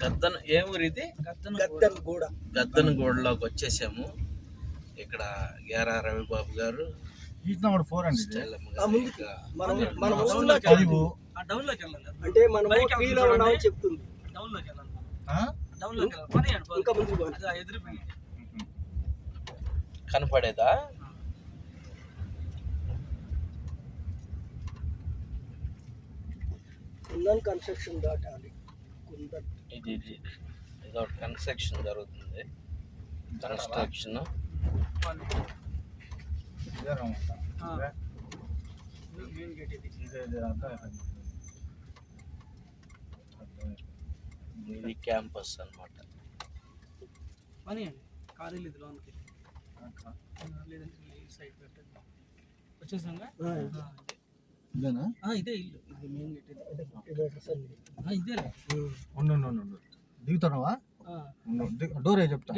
గద్దన్ ఏ ఊరు ఇది? గద్దనగూడలోకి వచ్చేసాము. ఇక్కడ గేరా రవిబాబు గారు కనపడేదా? కన్స్ట్రక్షన్ దాటాలి. ఇది కన్స్ట్రక్షన్ జరుగుతుంది. కన్స్ట్రక్షన్ ఇది క్యాంపస్ అన్నమాట. ఇదే ఇల్లు, ఇది మెయిన్ గేట్. ఇదే దిగుతున్నావా? డోరే చెప్తా.